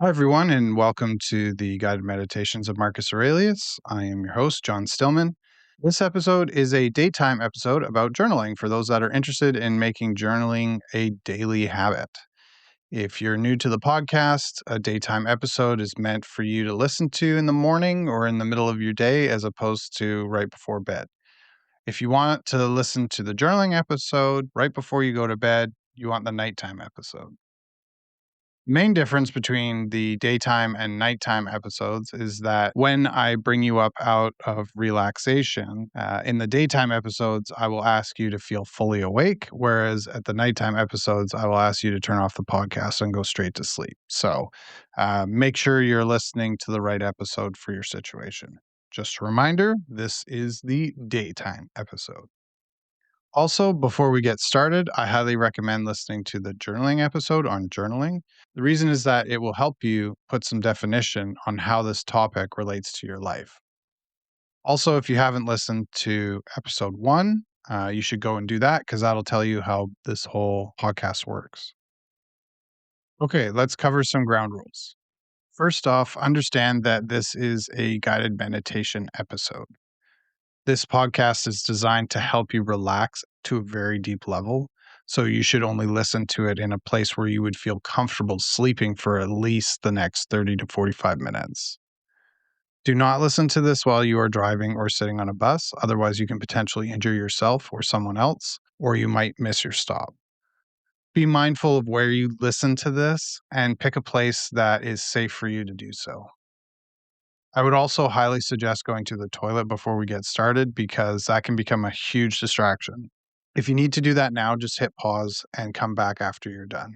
Hi, everyone, and welcome to the guided meditations of Marcus Aurelius. I am your host, John Stillman. This episode is a daytime episode about journaling for those that are interested in making journaling a daily habit. If you're new to the podcast, a daytime episode is meant for you to listen to in the morning or in the middle of your day as opposed to right before bed. If you want to listen to the journaling episode right before you go to bed, you want the nighttime episode. Main difference between the daytime and nighttime episodes is that when I bring you up out of relaxation, in the daytime episodes, I will ask you to feel fully awake, whereas at the nighttime episodes, I will ask you to turn off the podcast and go straight to sleep. So make sure you're listening to the right episode for your situation. Just a reminder, this is the daytime episode. Also, before we get started, I highly recommend listening to the journaling episode on journaling. The reason is that it will help you put some definition on how this topic relates to your life. Also, if you haven't listened to episode one, you should go and do that because that'll tell you how this whole podcast works. Okay, let's cover some ground rules. First off, understand that this is a guided meditation episode. This podcast is designed to help you relax to a very deep level. So you should only listen to it in a place where you would feel comfortable sleeping for at least the next 30 to 45 minutes. Do not listen to this while you are driving or sitting on a bus. Otherwise, you can potentially injure yourself or someone else, or you might miss your stop. Be mindful of where you listen to this and pick a place that is safe for you to do so. I would also highly suggest going to the toilet before we get started because that can become a huge distraction. If you need to do that now, just hit pause and come back after you're done.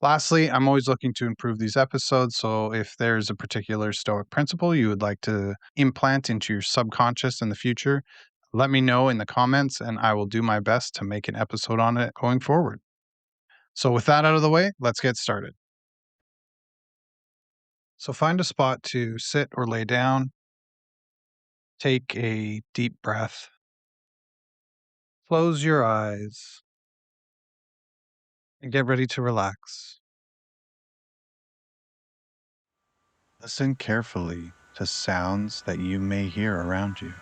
Lastly, I'm always looking to improve these episodes, so if there's a particular Stoic principle you would like to implant into your subconscious in the future, let me know in the comments and I will do my best to make an episode on it going forward. So, with that out of the way, let's get started. So, find a spot to sit or lay down. Take a deep breath. Close your eyes and get ready to relax. Listen carefully to sounds that you may hear around you.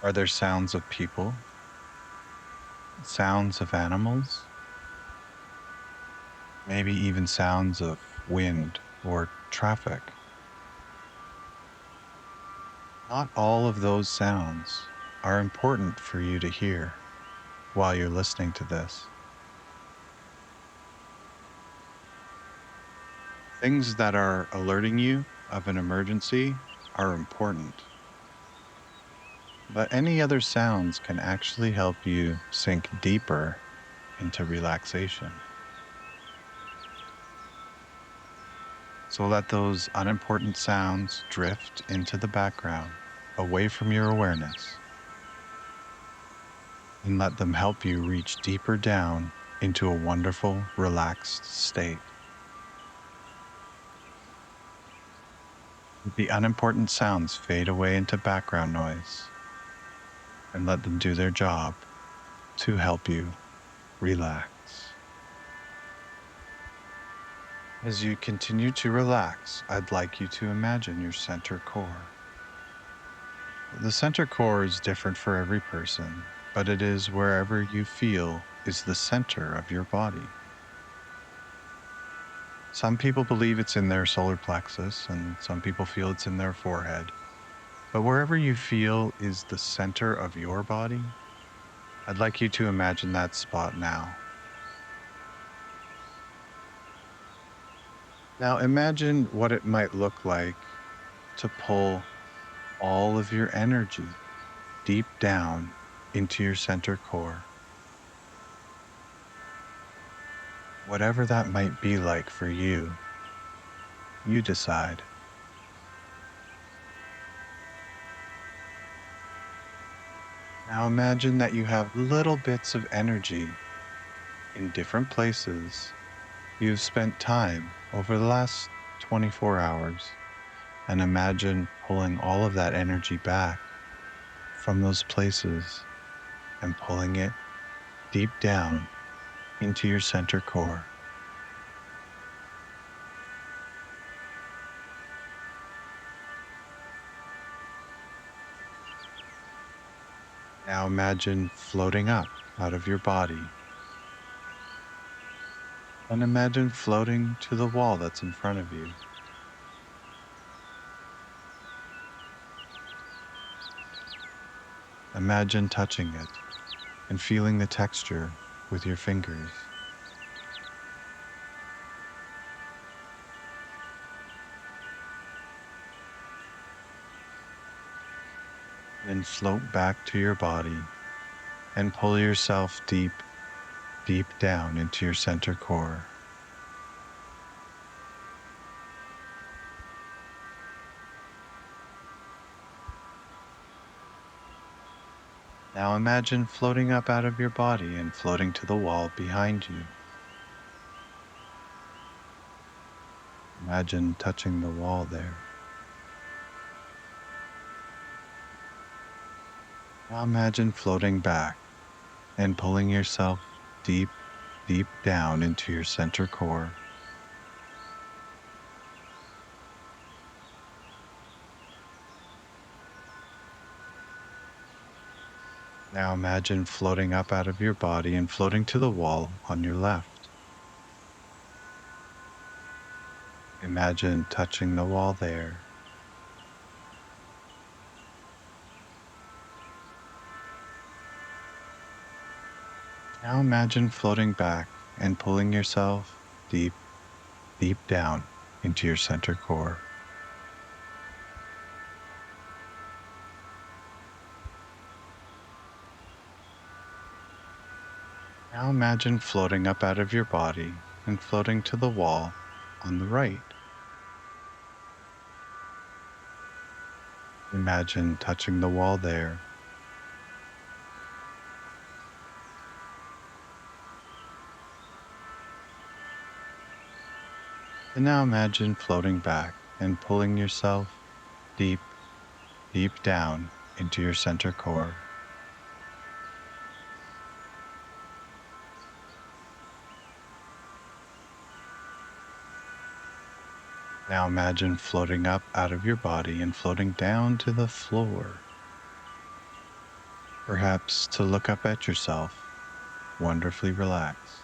Are there sounds of people? Sounds of animals? Maybe even sounds of wind or traffic? Not all of those sounds are important for you to hear while you're listening to this. Things that are alerting you of an emergency are important. But any other sounds can actually help you sink deeper into relaxation. So let those unimportant sounds drift into the background, away from your awareness, and let them help you reach deeper down into a wonderful, relaxed state. Let the unimportant sounds fade away into background noise, and let them do their job to help you relax. As you continue to relax, I'd like you to imagine your center core. The center core is different for every person, but it is wherever you feel is the center of your body. Some people believe it's in their solar plexus, and some people feel it's in their forehead. But wherever you feel is the center of your body, I'd like you to imagine that spot now. Now imagine what it might look like to pull all of your energy deep down into your center core. Whatever that might be like for you, you decide. Now imagine that you have little bits of energy in different places you've spent time over the last 24 hours, and imagine pulling all of that energy back from those places and pulling it deep down into your center core. imagine floating up out of your body. And imagine floating to the wall that's in front of you. Imagine touching it and feeling the texture with your fingers. Then float back to your body and pull yourself deep, deep down into your center core. Now imagine floating up out of your body and floating to the wall behind you. Imagine touching the wall there. Now imagine floating back and pulling yourself deep, deep down into your center core. Now imagine floating up out of your body and floating to the wall on your left. Imagine touching the wall there. Now imagine floating back and pulling yourself deep, deep down into your center core. Now imagine floating up out of your body and floating to the wall on the right. Imagine touching the wall there. And now imagine floating back and pulling yourself deep, deep down into your center core. Now imagine floating up out of your body and floating down to the floor. Perhaps to look up at yourself, wonderfully relaxed.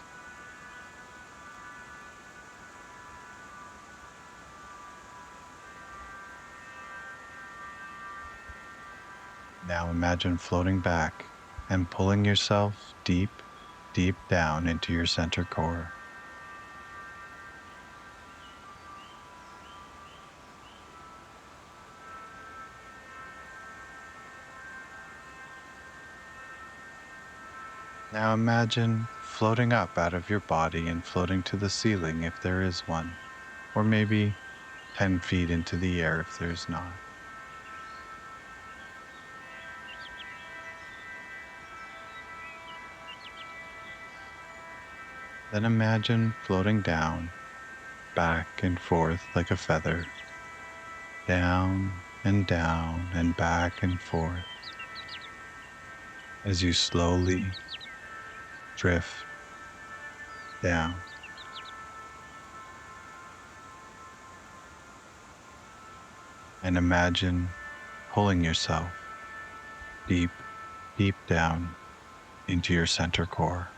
Now imagine floating back and pulling yourself deep, deep down into your center core. Now imagine floating up out of your body and floating to the ceiling if there is one, or maybe 10 feet into the air if there's not. Then imagine floating down, back and forth like a feather, down and back and forth, as you slowly drift down. And imagine pulling yourself deep, deep down into your center core.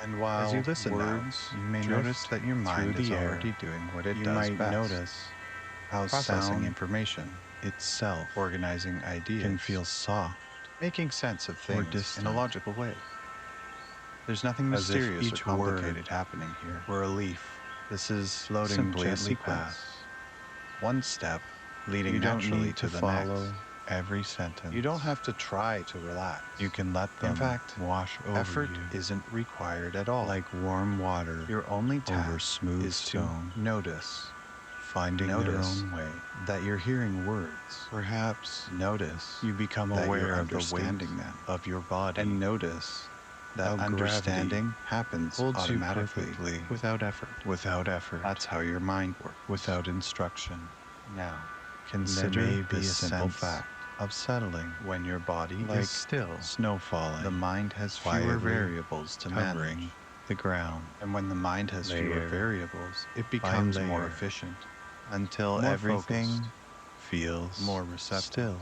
And while As you listen now, words, you may drift notice that your mind through is the air. already doing what it You does might best. notice how Processing sound information, itself organizing ideas, can feel soft, making sense of things in a distant. logical way. There's nothing as if mysterious or each word complicated happening here. were a leaf This is floating simply a gently sequence. past. One step leading You don't naturally need to to the follow next. Every sentence. You don't have to try to relax. You can let them In fact, wash over effort you. isn't required at all. Like warm water Your only over task smooth is stone. to notice, Finding their notice own way. that you're hearing words. Perhaps Notice you become that aware you're of the weight understanding them of your body, and notice that how understanding gravity happens holds you automatically perfectly without effort. without effort. That's how your mind works. Without instruction. Now, There consider may be this a simple sense fact of settling when your body like is still. snow falling, The mind has fewer quietly variables to covering manage. the ground, And when the mind has fewer layer variables, it by becomes more layer, efficient, until more everything focused, feels more receptive. still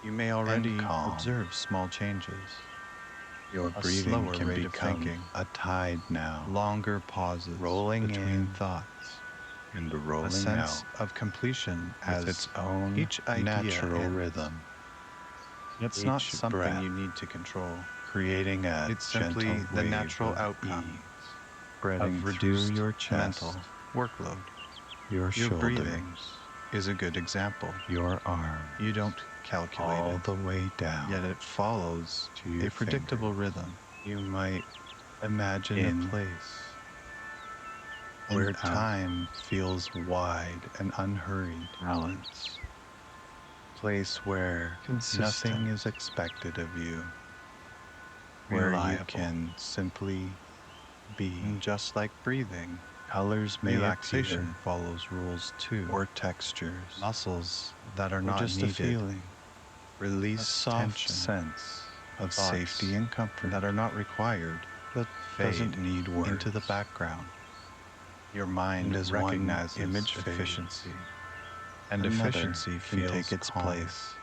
You may and already calm. observe small changes, Your a breathing slower can rate of become thinking, a tide now, longer pauses rolling between in thoughts, and a rolling sense out of completion with as its own each idea natural ends. rhythm. It's not Each something breath you need to control. creating a It's gentle simply the wave natural of outcome ease, spreading of through reduced your chest, mental workload. your Your breathing shoulders, is a good example. your arms, You don't calculate all it, the way down yet it follows to a your predictable fingers. rhythm. You might imagine In a place and where out, time feels wide and unhurried, balance, place where consistent, nothing is expected of you, where you reliable. can simply be. And just like breathing, Colors may relaxation appear, follows rules too, or textures, muscles that are or not just a needed, feeling, release a soft tension, sense of thoughts safety and comfort that are not required that fade doesn't need words. into the background. Your mind And as one recognizes image fades, efficiency, and another efficiency can feels take its calm. place.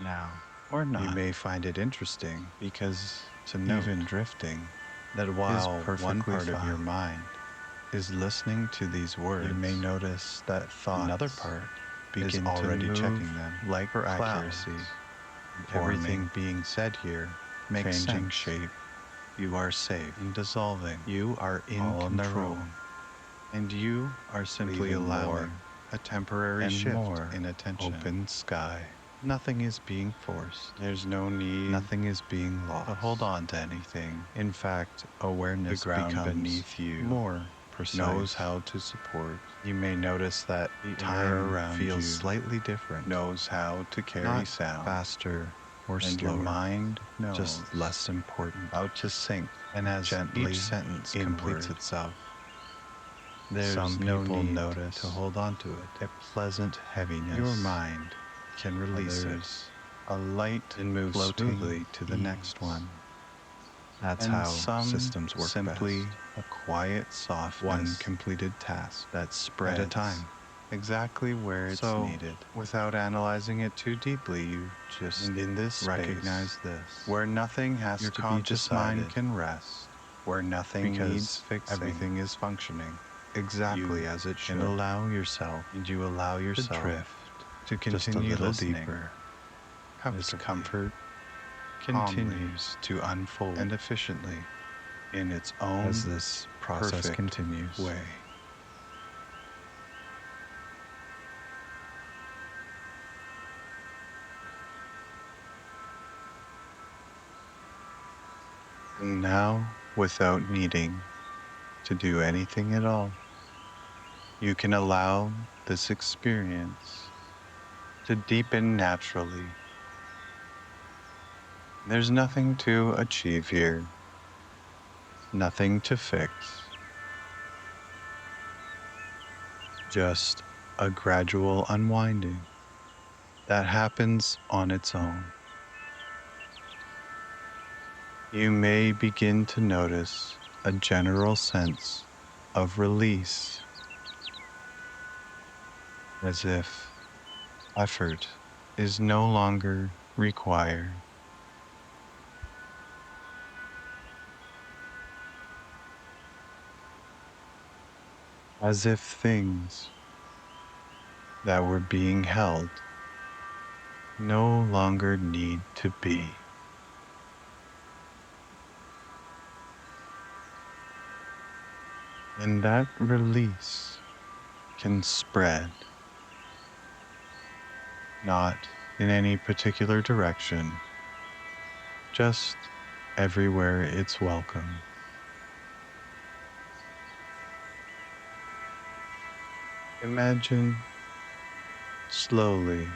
Now, Or you not. may find it interesting Because to note even drifting that while one perfectly part of your fine. mind is listening to these words, you may notice that another thoughts part is begin to already move checking them like for clouds, accuracy. forming, Everything being said here makes changing sense. shape, You are safe and dissolving, You are in all on their control, own, and you are simply leaving allowing more a temporary and shift more in attention. open sky. Nothing is being forced. There's no need Nothing is being lost. to hold on to anything. In fact, awareness The ground becomes beneath you more precise. knows how to support. You may notice that The time air around feels you slightly different, knows how to carry not sound, faster or and slower. your mind knows Just less important. how to sink And as gently each sentence inward. completes itself, there's Some no people need notice to hold on to it. a pleasant heaviness. Your mind can release Others, it a light and move floating smoothly to the next ease. one. That's And how some systems work simply best. a quiet softness One completed task that spreads at a time, exactly where it's so needed. without analyzing it too deeply, you just And in this recognize space, this, where nothing has your to be conscious mind decided, can rest, where nothing because needs fixing, everything is functioning exactly you as it can should. allow yourself And you allow to yourself drift to just a continue little listening deeper as comfortably, comfort calmly, continues to unfold and efficiently in its own as this process perfect continues. way. And now, without needing to do anything at all, you can allow this experience to deepen naturally. There's nothing to achieve here, nothing to fix, just a gradual unwinding that happens on its own. You may begin to notice a general sense of release, as if effort is no longer required. As if things that were being held no longer need to be. And that release can spread, not in any particular direction, just everywhere it's welcome. Imagine slowly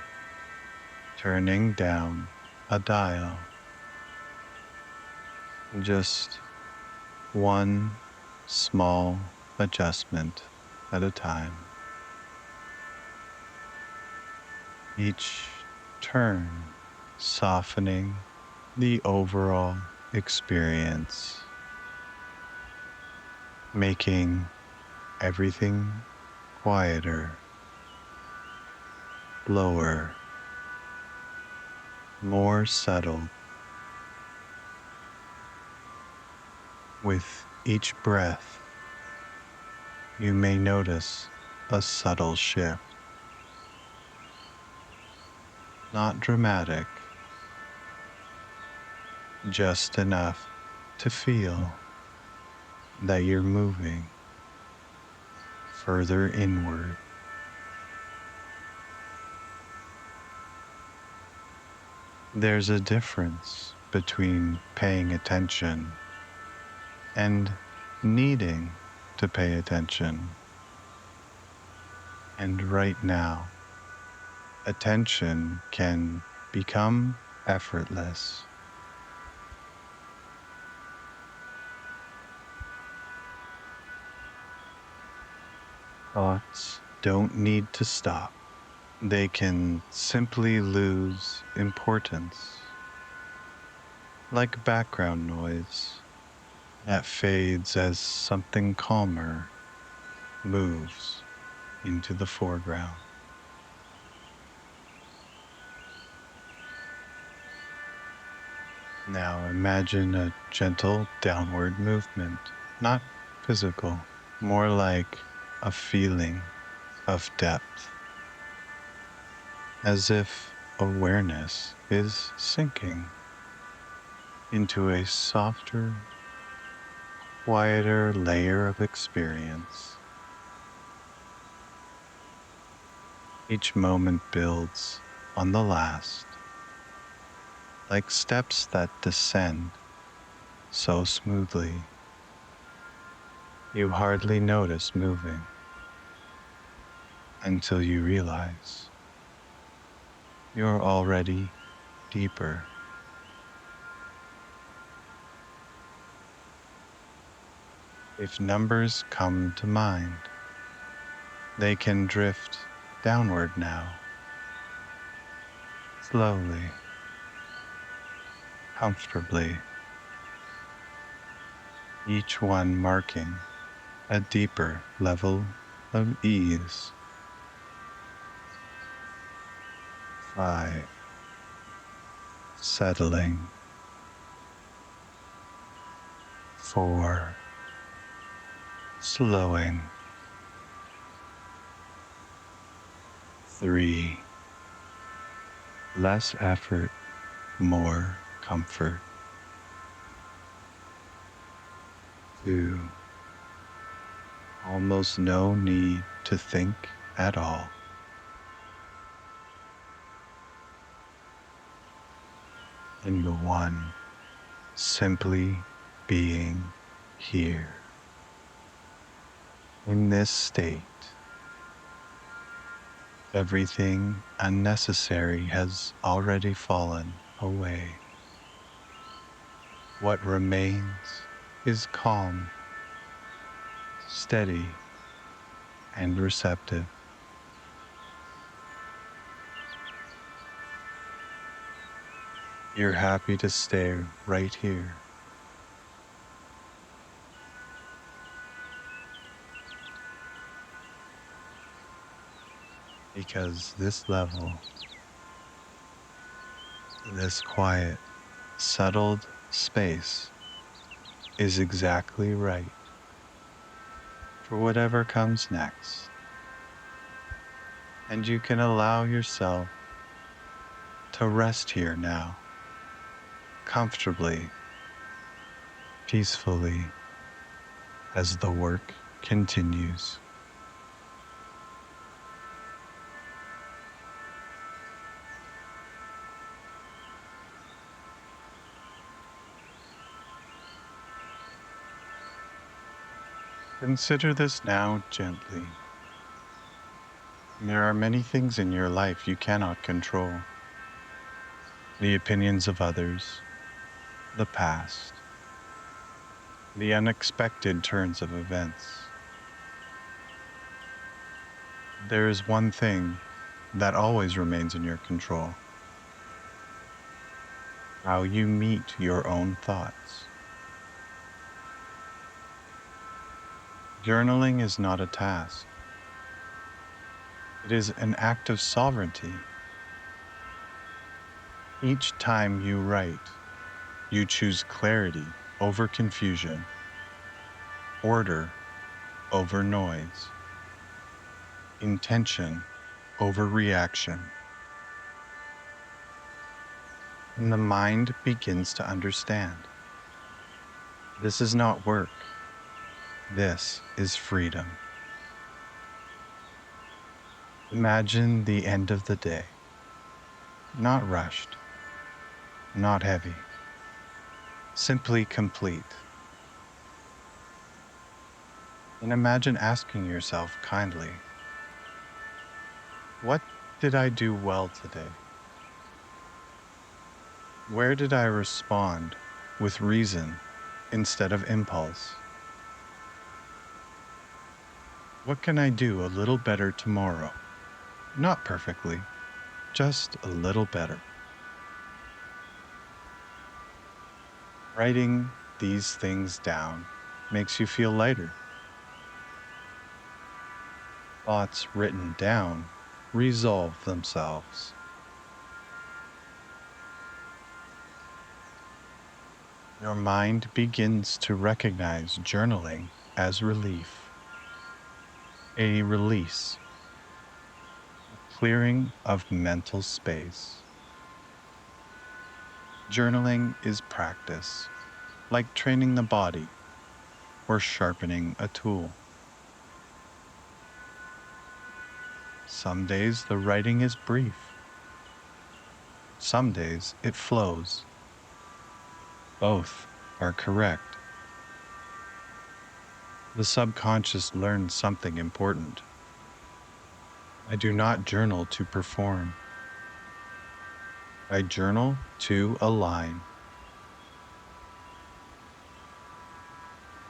turning down a dial, just one small adjustment at a time. Each turn softening the overall experience. making everything quieter, lower, more subtle. With each breath, you may notice a subtle shift, not dramatic, just enough to feel that you're moving further inward. There's a difference between paying attention and needing to pay attention. And right now, attention can become effortless. Thoughts don't need to stop. They can simply lose importance, like background noise that fades as something calmer moves into the foreground. Now imagine a gentle downward movement, not physical, more like a feeling of depth, as if awareness is sinking into a softer, quieter layer of experience. Each moment builds on the last, like steps that descend so smoothly you hardly notice moving until you realize you're already deeper. If numbers come to mind, they can drift downward now, slowly, comfortably, each one marking a deeper level of ease. 5. Settling. 4. Slowing. 3. Less effort, more comfort. 2. Almost no need to think at all. And 1. Simply being here. In this state, everything unnecessary has already fallen away. What remains is calm, steady, and receptive. You're happy to stay right here. Because this level, this quiet, settled space is exactly right for whatever comes next. And you can allow yourself to rest here now, comfortably, peacefully, as the work continues. Consider this now gently. There are many things in your life you cannot control. The opinions of others, the past, the unexpected turns of events. There is one thing that always remains in your control: how you meet your own thoughts. Journaling is not a task, it is an act of sovereignty. Each time you write, you choose clarity over confusion, order over noise, intention over reaction. And the mind begins to understand. This is not work. This is freedom. Imagine the end of the day, not rushed, not heavy, simply complete. And imagine asking yourself kindly, what did I do well today? Where did I respond with reason instead of impulse? What can I do a little better tomorrow? Not perfectly, just a little better. Writing these things down makes you feel lighter. Thoughts written down resolve themselves. Your mind begins to recognize journaling as relief, a release, a clearing of mental space. Journaling is practice, like training the body or sharpening a tool. Some days the writing is brief. Some days it flows. Both are correct. The subconscious learns something important. I do not journal to perform. I journal to align.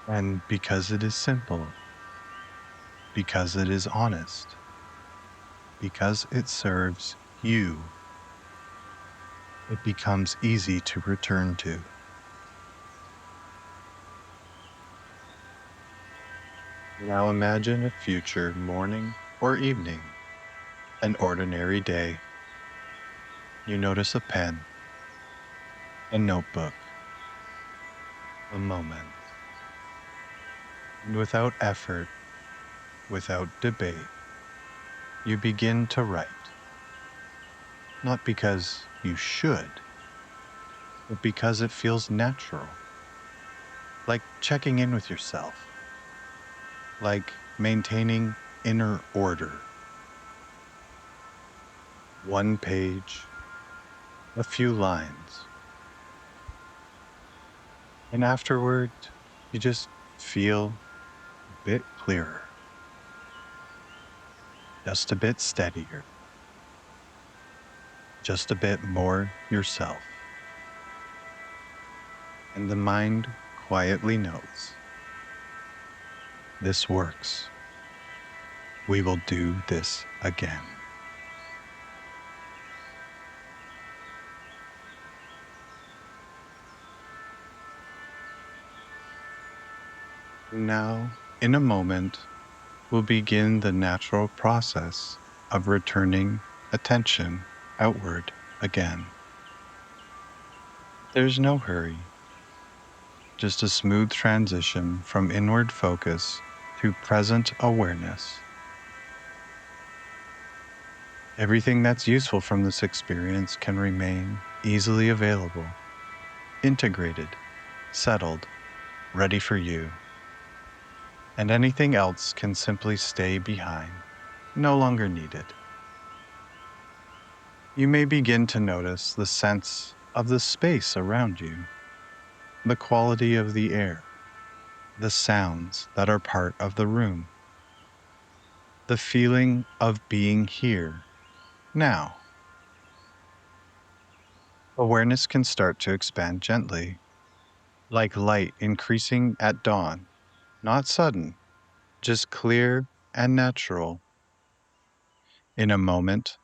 And because it is simple, because it is honest, because it serves you, it becomes easy to return to. Now imagine a future morning or evening, an ordinary day. You notice a pen, a notebook, a moment. And without effort, without debate, you begin to write. Not because you should, but because it feels natural. Like checking in with yourself, like maintaining inner order. One page, a few lines. And afterward, you just feel a bit clearer, just a bit steadier, just a bit more yourself. And the mind quietly knows, this works. We will do this again. Now, in a moment, we'll begin the natural process of returning attention outward again. There's no hurry, just a smooth transition from inward focus to present awareness. Everything that's useful from this experience can remain easily available, integrated, settled, ready for you. And anything else can simply stay behind, no longer needed. You may begin to notice the sense of the space around you, the quality of the air, the sounds that are part of the room, the feeling of being here, now. Awareness can start to expand gently, like light increasing at dawn, not sudden, just clear and natural. In a moment,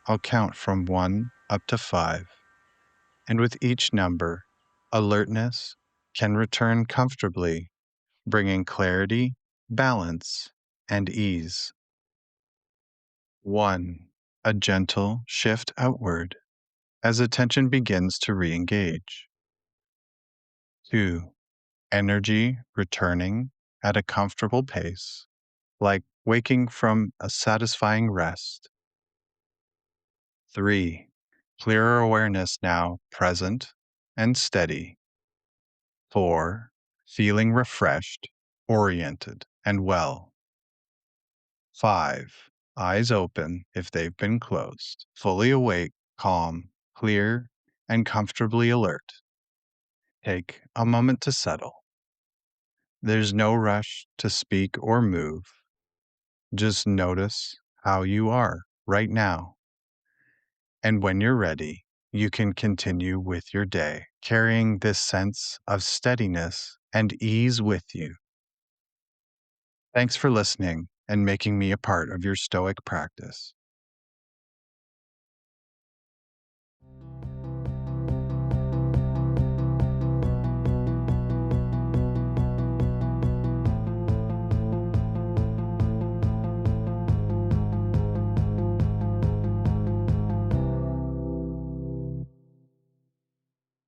I'll count from 1 up to 5, and with each number, alertness can return comfortably, bringing clarity balance, and ease. 1. A gentle shift outward as attention begins to re engage. 2. Energy returning at a comfortable pace, like waking from a satisfying rest. 3. Clearer awareness now present and steady. 4. Feeling refreshed, oriented, and well. 5. Eyes open if they've been closed, fully awake, calm, clear, and comfortably alert. Take a moment to settle. There's no rush to speak or move. Just notice how you are right now. And when you're ready, you can continue with your day, carrying this sense of steadiness and ease with you. Thanks for listening and making me a part of your Stoic practice.